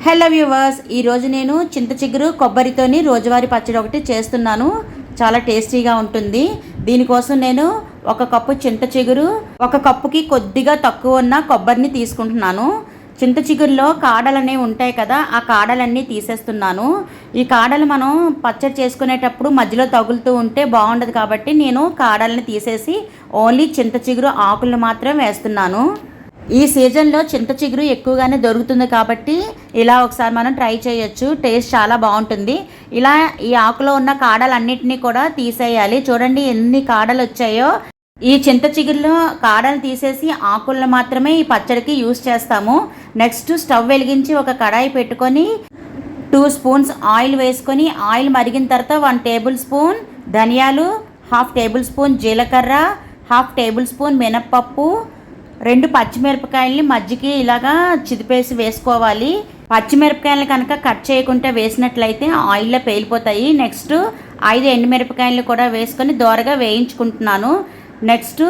Hello viewers, ఈరోజు నేను చింత చిగురు కొబ్బరితోని రోజువారీ పచ్చడి ఒకటి చేస్తున్నాను. చాలా టేస్టీగా ఉంటుంది. దీనికోసం నేను 1 కప్పు చింత చిగురు, 1 కప్పుకి కొద్దిగా తక్కువ ఉన్న కొబ్బరిని తీసుకుంటున్నాను. చింత చిగురులో కాడలు అనేవి ఉంటాయి కదా, ఆ కాడలన్నీ తీసేస్తున్నాను. ఈ కాడలు మనం పచ్చడి చేసుకునేటప్పుడు మధ్యలో తగులుతూ ఉంటే బాగుండదు కాబట్టి నేను కాడల్ని తీసేసి ఓన్లీ చింత చిగురు ఆకులను మాత్రం వేస్తున్నాను. ఈ సీజన్లో చింత చిగురు ఎక్కువగానే దొరుకుతుంది కాబట్టి ఇలా ఒకసారి మనం ట్రై చేయొచ్చు. టేస్ట్ చాలా బాగుంటుంది. ఇలా ఈ ఆకులో ఉన్న కాడలన్నిటినీ కూడా తీసేయాలి. చూడండి ఎన్ని కాడలు వచ్చాయో. ఈ చింత చిగురులో కాడలు తీసేసి ఆకులను మాత్రమే ఈ పచ్చడికి యూస్ చేస్తాము. నెక్స్ట్ స్టవ్ వెలిగించి ఒక కడాయి పెట్టుకొని 2 స్పూన్స్ ఆయిల్ వేసుకొని, ఆయిల్ మరిగిన తర్వాత 1 టేబుల్ స్పూన్ ధనియాలు, 1/2 టేబుల్ స్పూన్ జీలకర్ర, 1/2 టేబుల్ స్పూన్ మినప్పప్పు, 2 పచ్చిమిరపకాయలని మజ్జికి ఇలాగా చిదిపేసి వేసుకోవాలి. పచ్చిమిరపకాయలు కనుక కట్ చేయకుండా వేసినట్లయితే ఆయిల్లో పేలిపోతాయి. నెక్స్ట్ 5 ఎండుమిరపకాయలు కూడా వేసుకొని దోరగా వేయించుకుంటున్నాను. నెక్స్ట్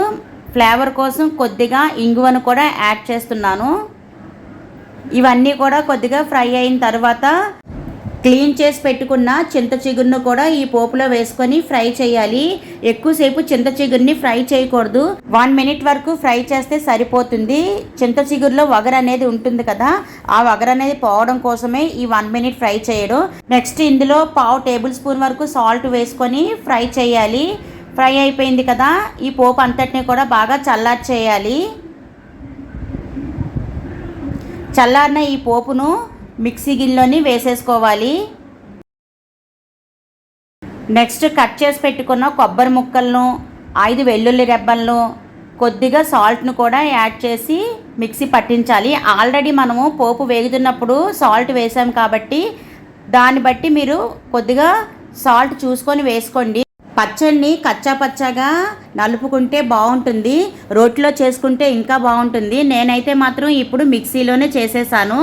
ఫ్లేవర్ కోసం కొద్దిగా ఇంగువను కూడా యాడ్ చేస్తున్నాను. ఇవన్నీ కూడా కొద్దిగా ఫ్రై అయిన తర్వాత క్లీన్ చేసి పెట్టుకున్న చింత చిగురును కూడా ఈ పోపులో వేసుకొని ఫ్రై చేయాలి. ఎక్కువసేపు చింత చిగురుని ఫ్రై చేయకూడదు. 1 మినిట్ వరకు ఫ్రై చేస్తే సరిపోతుంది. చింత చిగురులో వగరు అనేది ఉంటుంది కదా, ఆ వగరు అనేది పోవడం కోసమే ఈ 1 మినిట్ ఫ్రై చేయడం. నెక్స్ట్ ఇందులో 1/2 టేబుల్ స్పూన్ వరకు సాల్ట్ వేసుకొని ఫ్రై చేయాలి. ఫ్రై అయిపోయింది కదా, ఈ పోపు అంతటిని కూడా బాగా చల్లారి చేయాలి. చల్లారిన ఈ పోపును మిక్సీ గిన్నెలోని వేసేసుకోవాలి. నెక్స్ట్ కట్ చేసి పెట్టుకున్న కొబ్బరి ముక్కలను, 5 వెల్లుల్లి రెబ్బలను, కొద్దిగా సాల్ట్ను కూడా యాడ్ చేసి మిక్సీ పట్టించాలి. ఆల్రెడీ మనము పోపు వేగుతున్నప్పుడు సాల్ట్ వేసాం కాబట్టి దాన్ని బట్టి మీరు కొద్దిగా సాల్ట్ చూసుకొని వేసుకోండి. పచ్చడిని కచ్చా పచ్చాగా నలుపుకుంటే బాగుంటుంది, రోట్లో చేసుకుంటే ఇంకా బాగుంటుంది. నేనైతే మాత్రం ఇప్పుడు మిక్సీలోనే చేసేసాను.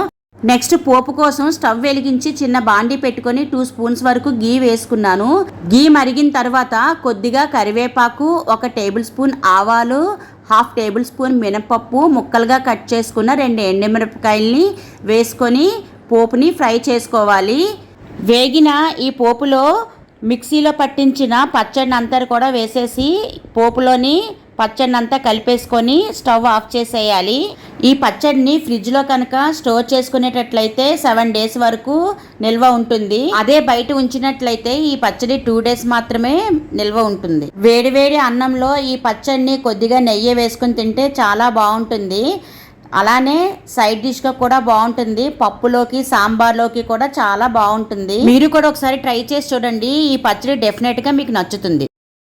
నెక్స్ట్ పోపు కోసం స్టవ్ వెలిగించి చిన్న బాండీ పెట్టుకొని 2 స్పూన్స్ వరకు గీ వేసుకున్నాను. గీ మరిగిన తర్వాత కొద్దిగా కరివేపాకు, 1 టేబుల్ స్పూన్ ఆవాలు, 1/2 టేబుల్ స్పూన్ మినపప్పు, ముక్కలుగా కట్ చేసుకున్న 2 ఎండుమిరపకాయలని వేసుకొని పోపుని ఫ్రై చేసుకోవాలి. వేగిన ఈ పోపులో మిక్సీలో పట్టించిన పచ్చడిని అంతా కూడా వేసేసి పోపులోని పచ్చడిని అంతా కలిపేసుకొని స్టవ్ ఆఫ్ చేసేయాలి. ఈ పచ్చడిని ఫ్రిడ్జ్లో కనుక స్టోర్ చేసుకునేటట్లయితే 7 డేస్ వరకు నిల్వ ఉంటుంది. అదే బయట ఉంచినట్లయితే ఈ పచ్చడి 2 డేస్ మాత్రమే నిల్వ ఉంటుంది. వేడివేడి అన్నంలో ఈ పచ్చడిని కొద్దిగా నెయ్యి వేసుకుని తింటే చాలా బాగుంటుంది. అలానే సైడ్ డిష్గా కూడా బాగుంటుంది. పప్పులోకి, సాంబార్లోకి కూడా చాలా బాగుంటుంది. మీరు కూడా ఒకసారి ట్రై చేసి చూడండి. ఈ పచ్చడి డెఫినెట్గా మీకు నచ్చుతుంది.